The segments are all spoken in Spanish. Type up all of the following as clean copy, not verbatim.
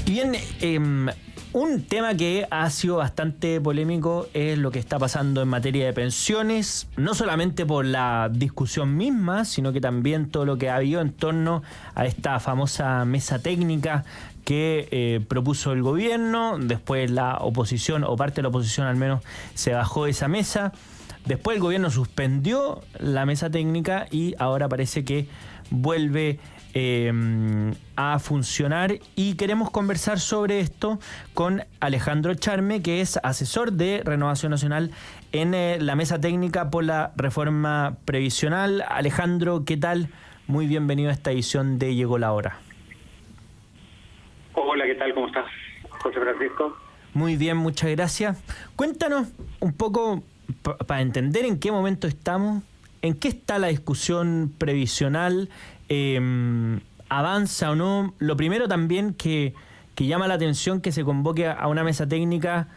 Y bien, un tema que ha sido bastante polémico es lo que está pasando en materia de pensiones, no solamente por la discusión misma, sino que también todo lo que ha habido en torno a esta famosa mesa técnica que propuso el gobierno. Después la oposición, o parte de la oposición al menos, se bajó de esa mesa. Después el gobierno suspendió la mesa técnica y ahora parece que vuelve a funcionar, y queremos conversar sobre esto con Alejandro Charme, que es asesor de Renovación Nacional en la mesa técnica por la reforma previsional. Alejandro, ¿qué tal? Muy bienvenido a esta edición de Llegó la Hora. Hola, ¿qué tal? ¿Cómo estás, José Francisco? Muy bien, muchas gracias. Cuéntanos un poco, para entender en qué momento estamos, en qué está la discusión previsional, avanza o no. Lo primero también que llama la atención que se convoque a una mesa técnica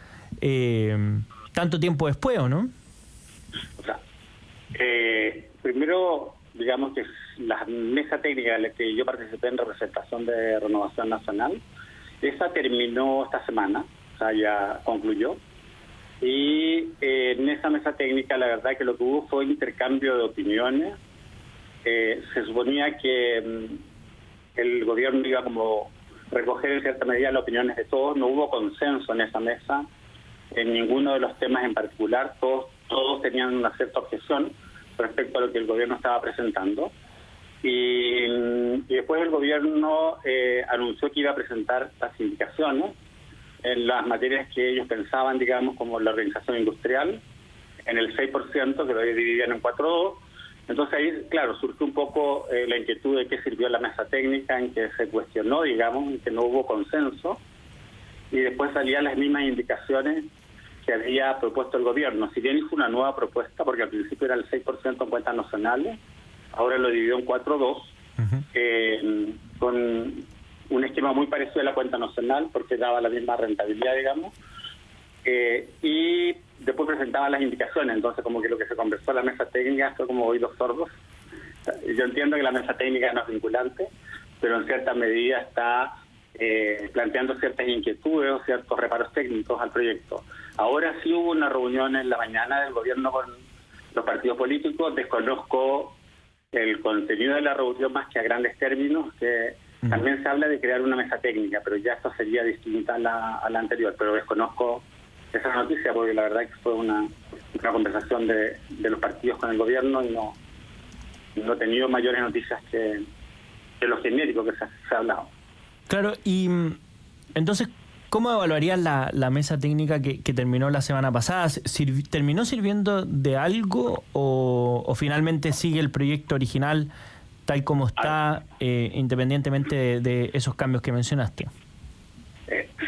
tanto tiempo después, ¿o no? O sea, primero, digamos que la mesa técnica en la que yo participé en representación de Renovación Nacional, esa terminó esta semana, o sea, ya concluyó. Y en esa mesa técnica la verdad que lo que hubo fue intercambio de opiniones. Se suponía que el gobierno iba como recoger en cierta medida las opiniones de todos. No hubo consenso en esa mesa en ninguno de los temas en particular. Todos tenían una cierta objeción respecto a lo que el gobierno estaba presentando. Y después el gobierno anunció que iba a presentar las indicaciones en las materias que ellos pensaban, digamos, como la organización industrial, en el 6%, que lo dividían en 4-2. Entonces ahí, claro, surgió un poco la inquietud de qué sirvió la mesa técnica, en que se cuestionó, digamos, en que no hubo consenso, y después salían las mismas indicaciones que había propuesto el gobierno. Si bien hizo una nueva propuesta, porque al principio era el 6% en cuentas nacionales, ahora lo dividió en 4-2, con un esquema muy parecido a la cuenta nacional, porque daba la misma rentabilidad, digamos, y después presentaba las indicaciones. Entonces como que lo que se conversó en la mesa técnica fue como oídos sordos. Yo entiendo que la mesa técnica no es vinculante, pero en cierta medida está planteando ciertas inquietudes o ciertos reparos técnicos al proyecto. Ahora sí hubo una reunión en la mañana del gobierno con los partidos políticos. Desconozco el contenido de la reunión más que a grandes términos, que también se habla de crear una mesa técnica, pero ya esto sería distinta a la anterior, pero desconozco esa noticia porque la verdad que fue una conversación de los partidos con el gobierno y no he tenido mayores noticias que lo genérico que se ha hablado. Claro, y entonces, ¿cómo evaluarías la mesa técnica que terminó la semana pasada? ¿Terminó sirviendo de algo o finalmente sigue el proyecto original tal como está, independientemente de esos cambios que mencionaste?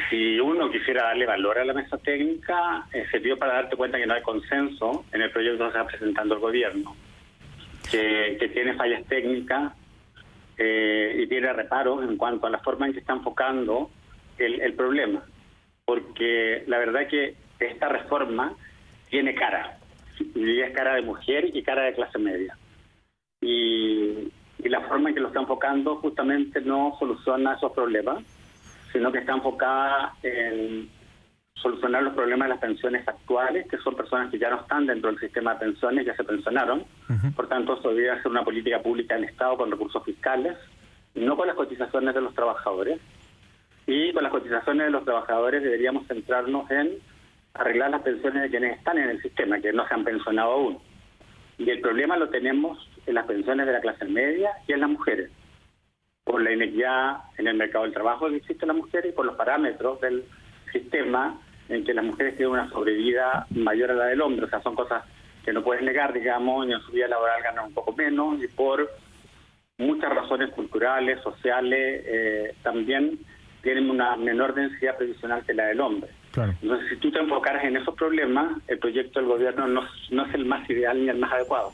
Si uno quisiera darle valor a la mesa técnica, sirvió para darte cuenta que no hay consenso en el proyecto que está presentando el gobierno, que tiene fallas técnicas y tiene reparos en cuanto a la forma en que está enfocando el problema. Porque la verdad que esta reforma tiene cara, y es cara de mujer y cara de clase media. Y la forma en que lo está enfocando justamente no soluciona esos problemas, sino que está enfocada en solucionar los problemas de las pensiones actuales, que son personas que ya no están dentro del sistema de pensiones, ya se pensionaron. Por tanto, eso debería ser una política pública del Estado con recursos fiscales, no con las cotizaciones de los trabajadores. Y con las cotizaciones de los trabajadores deberíamos centrarnos en arreglar las pensiones de quienes están en el sistema, que no se han pensionado aún. Y el problema lo tenemos en las pensiones de la clase media y en las mujeres, por la inequidad en el mercado del trabajo que existe en las mujeres y por los parámetros del sistema en que las mujeres tienen una sobrevida mayor a la del hombre. O sea, son cosas que no puedes negar, digamos, y en su vida laboral ganan un poco menos, y por muchas razones culturales, sociales, también tienen una menor densidad previsional que la del hombre. Claro. Entonces, si tú te enfocaras en esos problemas, el proyecto del gobierno no es el más ideal ni el más adecuado.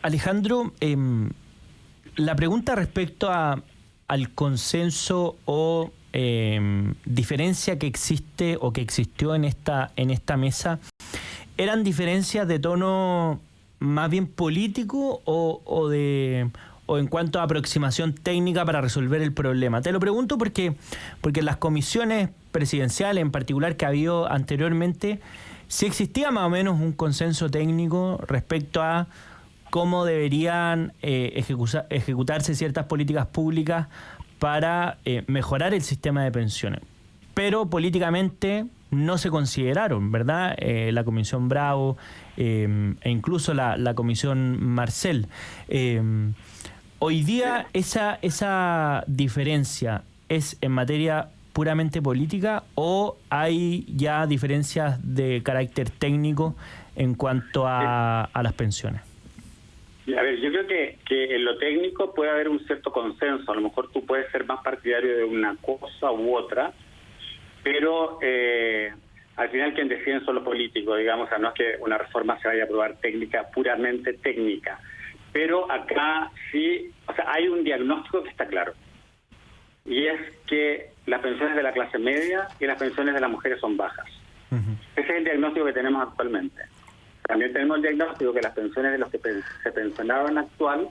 Alejandro, la pregunta respecto al consenso o diferencia que existe o que existió en esta mesa, ¿eran diferencias de tono más bien político o o en cuanto a aproximación técnica para resolver el problema? Te lo pregunto porque en las comisiones presidenciales, en particular que ha habido anteriormente, sí existía más o menos un consenso técnico respecto a cómo deberían ejecutarse ciertas políticas públicas para mejorar el sistema de pensiones. Pero políticamente no se consideraron, ¿verdad? La Comisión Bravo e incluso la Comisión Marcel. Hoy día esa diferencia es en materia puramente política o hay ya diferencias de carácter técnico en cuanto a las pensiones? A ver, yo creo que en lo técnico puede haber un cierto consenso. A lo mejor tú puedes ser más partidario de una cosa u otra, pero al final quien deciden son los políticos, digamos. O sea, no es que una reforma se vaya a aprobar puramente técnica. Pero acá sí, o sea, hay un diagnóstico que está claro. Y es que las pensiones de la clase media y las pensiones de las mujeres son bajas. Ese es el diagnóstico que tenemos actualmente. También tenemos el diagnóstico que las pensiones de los que se pensionaron actual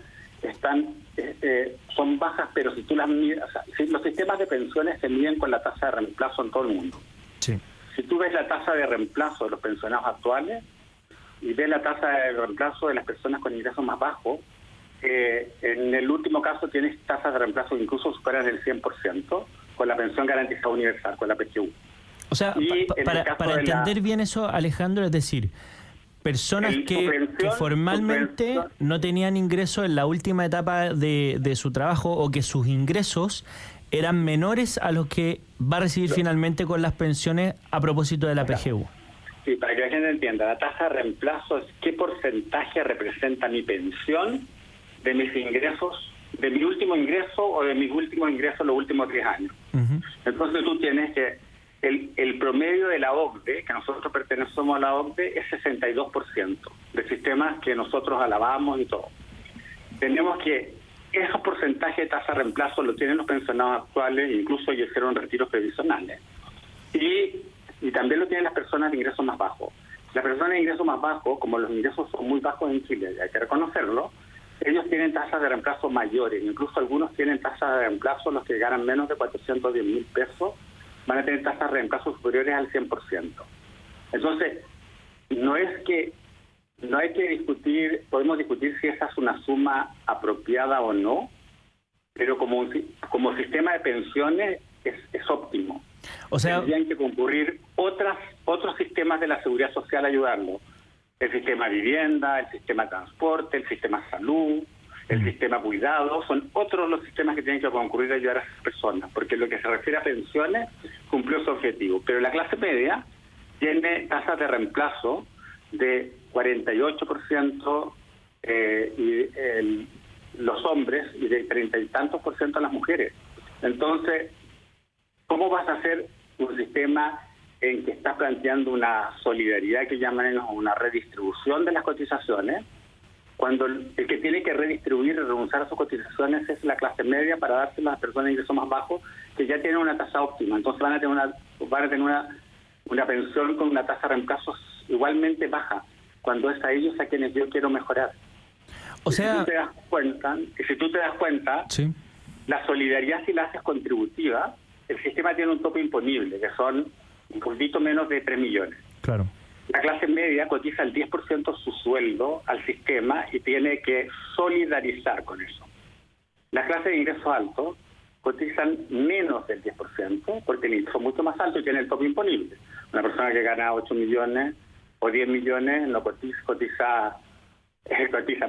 son bajas, pero si tú las mides, o sea, si los sistemas de pensiones se miden con la tasa de reemplazo en todo el mundo. Sí. Si tú ves la tasa de reemplazo de los pensionados actuales y ves la tasa de reemplazo de las personas con ingresos más bajos, en el último caso tienes tasas de reemplazo que incluso superan el 100% con la pensión garantizada universal, con la PGU. O sea, para entender bien eso, Alejandro, es decir, personas que formalmente no tenían ingresos en la última etapa de su trabajo o que sus ingresos eran menores a los que va a recibir finalmente con las pensiones a propósito de la PGU. Sí, para que la gente entienda, la tasa de reemplazo es qué porcentaje representa mi pensión de mis ingresos, de mi último ingreso o de mis últimos ingresos los últimos 10 años. Entonces tú tienes que el promedio de la OCDE, que nosotros pertenecemos a la OCDE, es 62% de sistemas que nosotros alabamos y todo. Tenemos que esos porcentajes de tasa de reemplazo lo tienen los pensionados actuales, incluso ellos hicieron retiros previsionales. Y también lo tienen las personas de ingresos más bajos. Las personas de ingresos más bajos, como los ingresos son muy bajos en Chile, hay que reconocerlo, ellos tienen tasas de reemplazo mayores, incluso algunos tienen tasas de reemplazo, los que ganan menos de 410.000 pesos, van a tener tasas de reemplazo superiores al 100%. Entonces, no hay que discutir, podemos discutir si esa es una suma apropiada o no, pero como sistema de pensiones es óptimo. O sea, tendrían que concurrir otros sistemas de la seguridad social a ayudarlo. El sistema de vivienda, el sistema de transporte, el sistema de salud, el sistema de cuidado, son otros los sistemas que tienen que concurrir a ayudar a esas personas, porque en lo que se refiere a pensiones cumplió su objetivo. Pero la clase media tiene tasas de reemplazo de 48% los hombres y de 30 y tantos % las mujeres. Entonces, ¿cómo vas a hacer un sistema en que estás planteando una solidaridad que llaman ellos una redistribución de las cotizaciones, cuando el que tiene que redistribuir y renunciar a sus cotizaciones es la clase media para darse a las personas de ingresos más bajos que ya tienen una tasa óptima? Entonces van a tener una pensión con una tasa de reemplazo igualmente baja, cuando es a ellos a quienes yo quiero mejorar. O sea, si tú te das cuenta, sí, la solidaridad, si la haces contributiva, el sistema tiene un tope imponible, que son un poquito menos de 3 millones. Claro. La clase media cotiza el 10% de su sueldo al sistema y tiene que solidarizar con eso. Las clases de ingresos altos cotizan menos del 10% porque son mucho más altos y tienen el tope imponible. Una persona que gana 8 millones o 10 millones no cotiza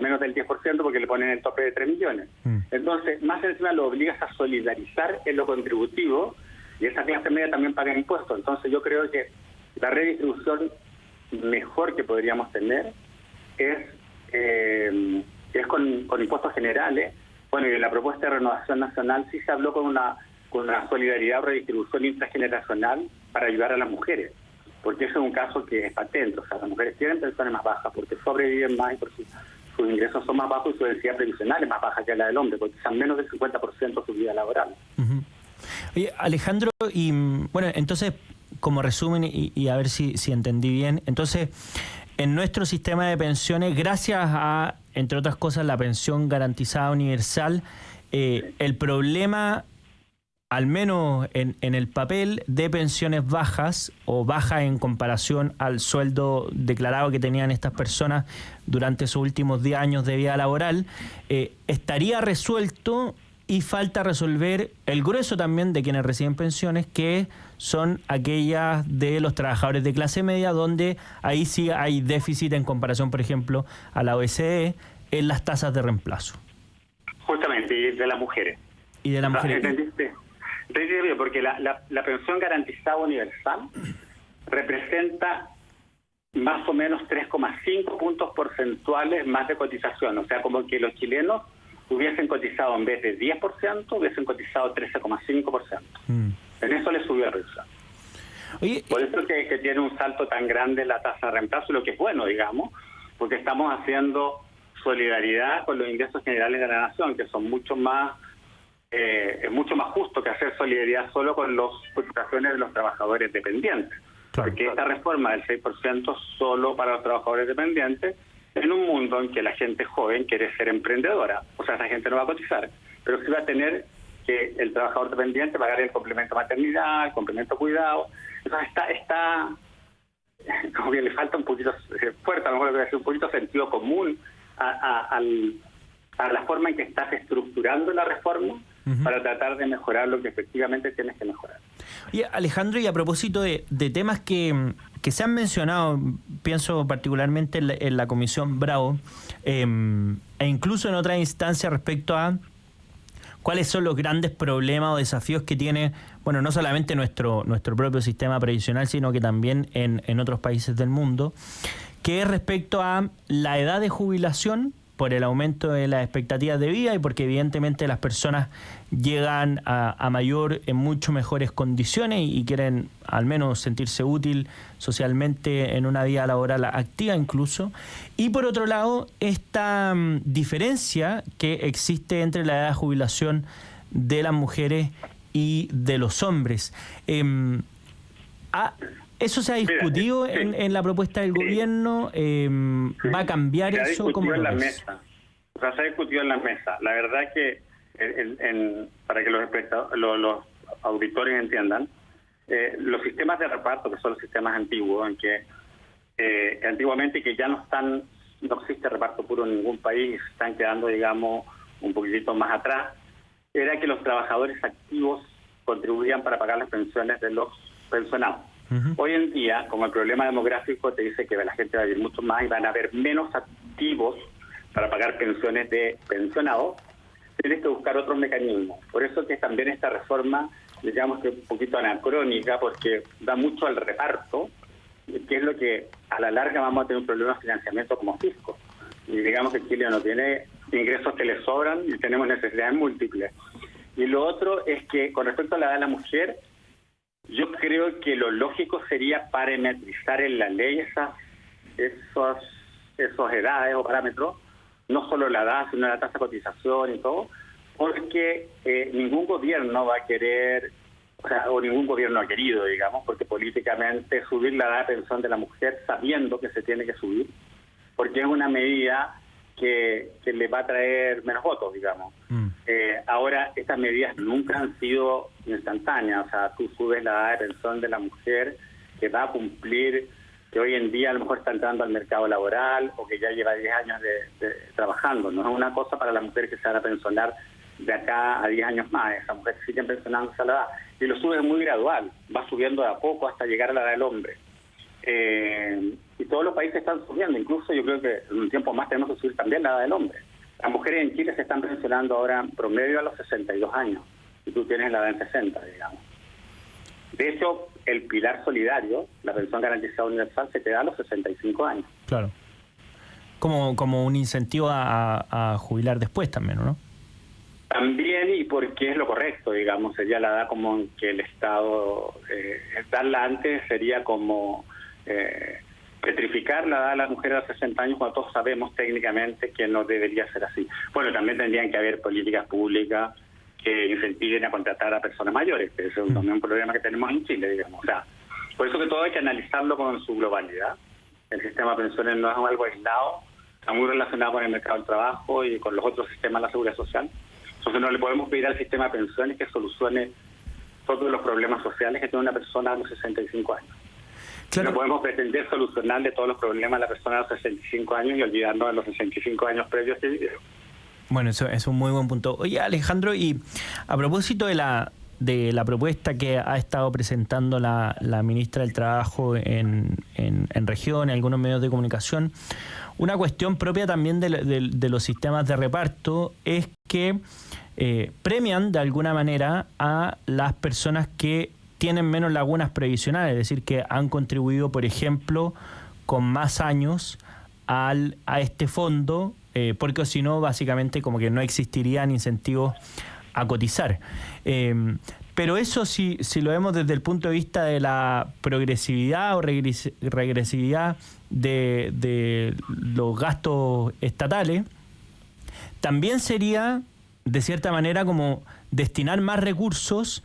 menos del 10% porque le ponen el tope de 3 millones. Entonces, más encima lo obligas a solidarizar en lo contributivo y esa clase media también paga impuestos. Entonces yo creo que la redistribución mejor que podríamos tener es con impuestos generales. Bueno, y en la propuesta de Renovación Nacional sí se habló con una solidaridad o redistribución intrageneracional para ayudar a las mujeres, porque eso es un caso que es patente. O sea, las mujeres tienen pensiones más bajas porque sobreviven más y por sus ingresos son más bajos y su densidad previsional es más baja que la del hombre, porque cotizan menos del 50% de su vida laboral. Oye, Alejandro, y bueno, entonces, como resumen y a ver si entendí bien, entonces, en nuestro sistema de pensiones, gracias a, entre otras cosas, la pensión garantizada universal, el problema, al menos en el papel, de pensiones bajas o bajas en comparación al sueldo declarado que tenían estas personas durante sus últimos 10 años de vida laboral, estaría resuelto, y falta resolver el grueso también de quienes reciben pensiones, que son aquellas de los trabajadores de clase media, donde ahí sí hay déficit en comparación, por ejemplo, a la OECD en las tasas de reemplazo. Justamente, y de las mujeres. Y de las mujeres. ¿Entendiste? Entendiste, porque la pensión garantizada universal representa más o menos 3,5 puntos porcentuales más de cotización. O sea, como que los chilenos hubiesen cotizado, en vez de 10%, hubiesen cotizado 13,5%. En eso le subió la pensión. Oye, por eso que tiene un salto tan grande la tasa de reemplazo, lo que es bueno, digamos, porque estamos haciendo solidaridad con los ingresos generales de la nación, que son mucho más es mucho más justo que hacer solidaridad solo con las cotizaciones de los trabajadores dependientes. Claro. Porque esta reforma del 6% solo para los trabajadores dependientes, en un mundo en que la gente joven quiere ser emprendedora, o sea, esa gente no va a cotizar, pero sí va a tener que el trabajador dependiente pagar el complemento de maternidad, el complemento de cuidado. Entonces está como que le falta un poquito fuerte, a lo mejor un poquito sentido común a la forma en que estás estructurando la reforma para tratar de mejorar lo que efectivamente tienes que mejorar. Oye, Alejandro, y a propósito de temas que se han mencionado, pienso particularmente en la Comisión Bravo, e incluso en otras instancias respecto a cuáles son los grandes problemas o desafíos que tiene, bueno, no solamente nuestro propio sistema previsional, sino que también en otros países del mundo, que es respecto a la edad de jubilación por el aumento de las expectativas de vida y porque evidentemente las personas llegan a mayor en mucho mejores condiciones y quieren al menos sentirse útil socialmente en una vida laboral activa incluso. Y por otro lado, esta diferencia que existe entre la edad de jubilación de las mujeres y de los hombres. ¿Eso se ha discutido en la propuesta del gobierno? ¿Va a cambiar eso? ¿Cómo lo ves? Se ha discutido en la mesa. La verdad es que, para que los auditores entiendan, los sistemas de reparto, que son los sistemas antiguos, en que antiguamente que ya no existe reparto puro en ningún país, se están quedando, digamos, un poquitito más atrás, era que los trabajadores activos contribuían para pagar las pensiones de los pensionados. Hoy en día, como el problema demográfico te dice que la gente va a vivir mucho más y van a haber menos activos para pagar pensiones de pensionados, tienes que buscar otros mecanismos. Por eso que también esta reforma, digamos que es un poquito anacrónica, porque da mucho al reparto, que es lo que a la larga vamos a tener un problema de financiamiento como fisco. Y digamos que Chile no tiene ingresos que le sobran y tenemos necesidades múltiples. Y lo otro es que con respecto a la edad de la mujer, yo creo que lo lógico sería parametrizar en la ley esas edades o parámetros, no solo la edad, sino la tasa de cotización y todo, porque ningún gobierno va a querer, o ningún gobierno ha querido, digamos, porque políticamente subir la edad de pensión de la mujer sabiendo que se tiene que subir, porque es una medida que le va a traer menos votos, digamos. Ahora, estas medidas nunca han sido instantáneas, o sea, tú subes la edad de pensión de la mujer que va a cumplir, que hoy en día a lo mejor está entrando al mercado laboral o que ya lleva 10 años de trabajando. No es una cosa para las mujeres que se van a pensionar de acá a 10 años más. Esas mujeres siguen pensionándose a la edad. Y lo sube muy gradual, va subiendo de a poco hasta llegar a la edad del hombre. Y todos los países están subiendo, incluso yo creo que en un tiempo más tenemos que subir también la edad del hombre. Las mujeres en Chile se están pensionando ahora en promedio a los 62 años, y tú tienes la edad en 60, digamos. De hecho, el pilar solidario, la pensión garantizada universal, se te da a los 65 años. Claro. Como un incentivo a jubilar después también, ¿no? También, y porque es lo correcto, digamos, sería la edad como en que el Estado, darla antes sería como petrificar la edad de las mujeres a 60 años, cuando todos sabemos técnicamente que no debería ser así. Bueno, también tendrían que haber políticas públicas que incentiven a contratar a personas mayores, que ese es también un problema que tenemos en Chile, digamos. O sea, por eso que todo hay que analizarlo con su globalidad. El sistema de pensiones no es algo aislado, está muy relacionado con el mercado del trabajo y con los otros sistemas de la seguridad social. Entonces no le podemos pedir al sistema de pensiones que solucione todos los problemas sociales que tiene una persona a los 65 años. Claro. No podemos pretender solucionarle todos los problemas a la persona a los 65 años y olvidarnos de los 65 años previos que vivió. Bueno, eso es un muy buen punto. Oye, Alejandro, y a propósito de la propuesta que ha estado presentando la ministra del Trabajo en región, en algunos medios de comunicación, una cuestión propia también de los sistemas de reparto es que premian de alguna manera a las personas que tienen menos lagunas previsionales, es decir, que han contribuido, por ejemplo, con más años a este fondo, porque si no, básicamente como que no existirían incentivos a cotizar. Pero eso si lo vemos desde el punto de vista de la progresividad o regresividad de los gastos estatales, también sería, de cierta manera, como destinar más recursos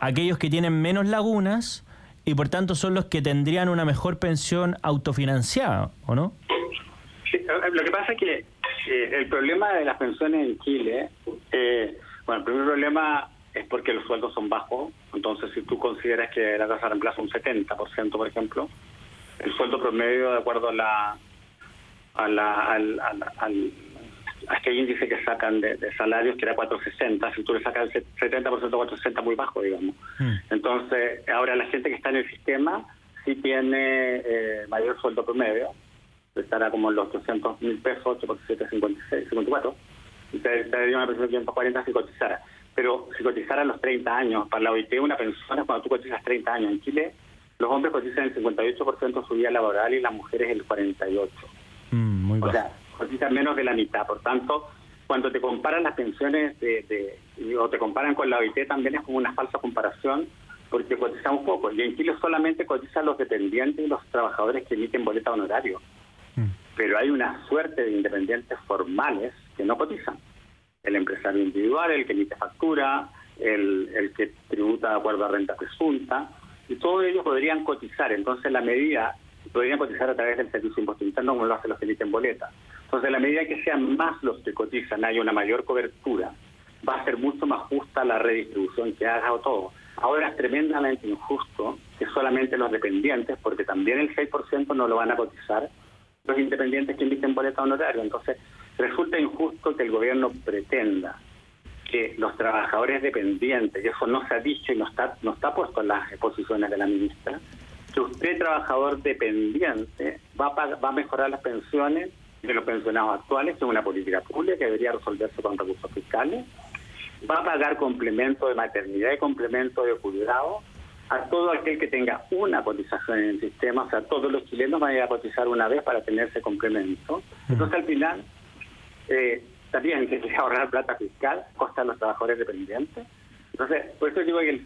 a aquellos que tienen menos lagunas y por tanto son los que tendrían una mejor pensión autofinanciada, ¿o no? Sí, lo que pasa es que el problema de las pensiones en Chile, bueno, el primer problema es porque los sueldos son bajos. Entonces, si tú consideras que la tasa de reemplazo es un 70%, por ejemplo, el sueldo promedio, de acuerdo a este índice que sacan de salarios, que era 460, si tú le sacas el 70%, 460 muy bajo, digamos. Entonces, ahora la gente que está en el sistema sí tiene mayor sueldo promedio, estará como en los 800.000 pesos, 8 por 7, 56, 54, y te daría una pensión de 540 si cotizara. Pero si cotizara a los 30 años, para la OIT una pensión es cuando tú cotizas 30 años. En Chile, los hombres cotizan el 58% de su vida laboral y las mujeres el 48%. Muy bajo. O sea, cotizan menos de la mitad. Por tanto, cuando te comparan las pensiones o te comparan con la OIT, también es como una falsa comparación, porque cotizamos poco. Y en Chile solamente cotizan los dependientes y los trabajadores que emiten boleta honorario. Pero hay una suerte de independientes formales que no cotizan. El empresario individual, el que emite factura, el que tributa de acuerdo a renta presunta, y todos ellos podrían cotizar. Entonces, la medida, podrían cotizar a través del servicio de impuesto interno, como lo hacen los que emiten boleta. Entonces, la medida que sean más los que cotizan, hay una mayor cobertura, va a ser mucho más justa la redistribución que haga o todo. Ahora es tremendamente injusto que solamente los dependientes, porque también el 6% no lo van a cotizar, los independientes que emiten boleta honorario. Entonces, resulta injusto que el gobierno pretenda que los trabajadores dependientes, y eso no se ha dicho y no está puesto en las exposiciones de la ministra, que usted, trabajador dependiente, va a mejorar las pensiones de los pensionados actuales, que es una política pública que debería resolverse con recursos fiscales, va a pagar complemento de maternidad y complemento de cuidado a todo aquel que tenga una cotización en el sistema. O sea, todos los chilenos van a ir a cotizar una vez para tener ese complemento. Entonces, al final, también que se ahorrar plata fiscal, costa a los trabajadores dependientes. Entonces, por eso digo que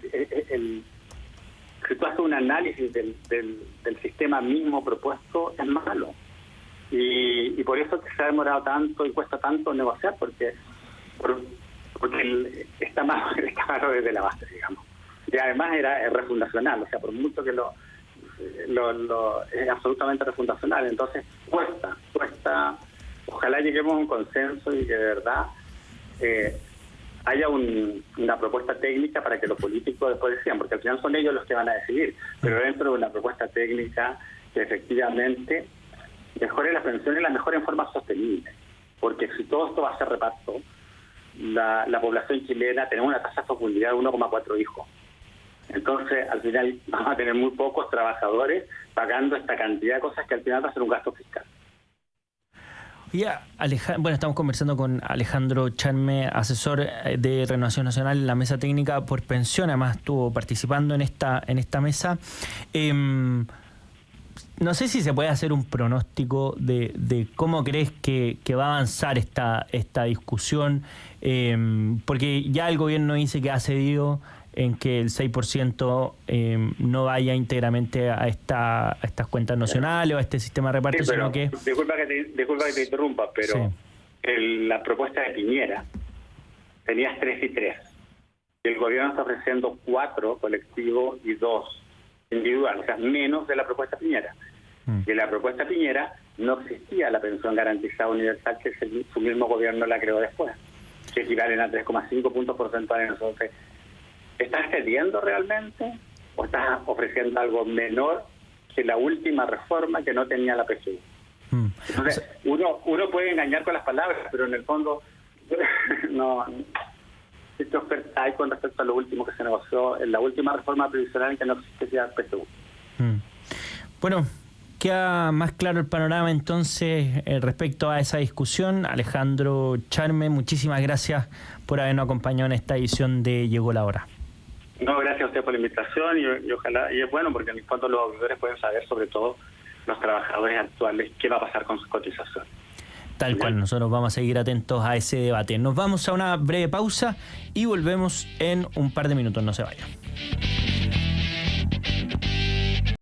si tú haces un análisis del sistema mismo propuesto, es malo. Y por eso que se ha demorado tanto y cuesta tanto negociar, porque está malo desde la base, digamos. Y además es refundacional, o sea, por mucho que es absolutamente refundacional. Entonces, cuesta. Ojalá lleguemos a un consenso y que de verdad haya una propuesta técnica para que los políticos después decidan, porque al final son ellos los que van a decidir, pero dentro de una propuesta técnica que efectivamente mejore las pensiones y las mejore en forma sostenible. Porque si todo esto va a ser reparto, la población chilena tenemos una tasa de fecundidad de 1,4 hijos. Entonces, al final vamos a tener muy pocos trabajadores pagando esta cantidad de cosas que al final va a ser un gasto fiscal. Bueno, estamos conversando con Alejandro Charme, asesor de Renovación Nacional en la Mesa Técnica por Pensión. Además estuvo participando en esta mesa. No sé si se puede hacer un pronóstico de cómo crees que va a avanzar esta discusión, porque ya el gobierno dice que ha cedido en que el 6% no vaya íntegramente a estas cuentas nacionales o a este sistema de reparto, sí, pero, sino que... Disculpa que te interrumpa, pero sí. La propuesta de Piñera tenías 3 y 3. Y el gobierno está ofreciendo 4 colectivos y 2 individuales, o sea, menos de la propuesta de Piñera. Y en la propuesta Piñera no existía la pensión garantizada universal, que su mismo gobierno la creó después, que equivalen a 3,5 puntos porcentuales. Entonces, ¿estás cediendo realmente o estás ofreciendo algo menor que la última reforma que no tenía la PGU? Entonces, uno puede engañar con las palabras, pero en el fondo no. Esto oferta con respecto a lo último que se negoció en la última reforma previsional, que no existía PGU. Bueno, queda más claro el panorama entonces respecto a esa discusión. Alejandro Charme, muchísimas gracias por habernos acompañado en esta edición de Llegó la Hora. No, gracias a usted por la invitación y ojalá, y es bueno porque en el fondo los auditores pueden saber, sobre todo los trabajadores actuales, qué va a pasar con sus cotizaciones. Tal cual, nosotros vamos a seguir atentos a ese debate. Nos vamos a una breve pausa y volvemos en un par de minutos, no se vayan.